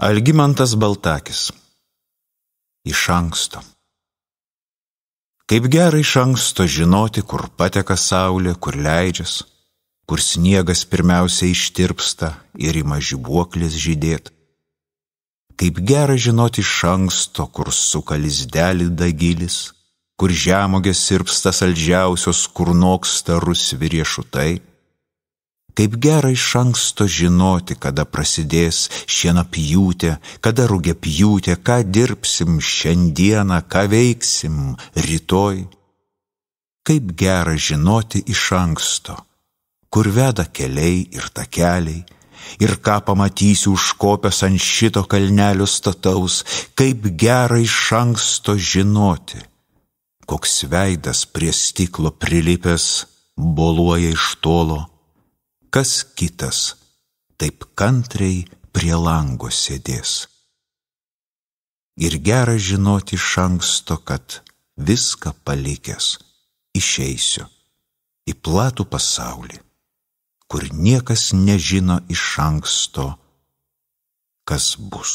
Algimantas Baltakis. Iš anksto. Kaip gerai iš anksto žinoti, kur pateka saulė, kur leidžias, kur sniegas pirmiausia ištirpsta ir ima žibuoklės žydėt. Kaip gera žinoti iš anksto, kur suka lizdelį dagilis, kur žemogės sirpsta saldžiausios, kur noksta rusvi riešutai. Kaip gera iš anksto žinoti, kada prasidės šienapjūtė, kada rugiapjūtė, ką dirbsim šiandieną, ką veiksim rytoj. Kaip gera žinoti iš anksto, kur veda keliai ir takeliai, ir ką pamatysiu užkopęs ant šito kalnelio stataus. Kaip gera iš anksto žinoti, koks veidas prie stiklo prilipęs boluoja iš tolo, kas kitas taip kantriai prie lango sėdės. Ir gera žinoti iš anksto, kad viską palikęs išeisiu į platų pasaulį, kur niekas nežino iš anksto, kas bus.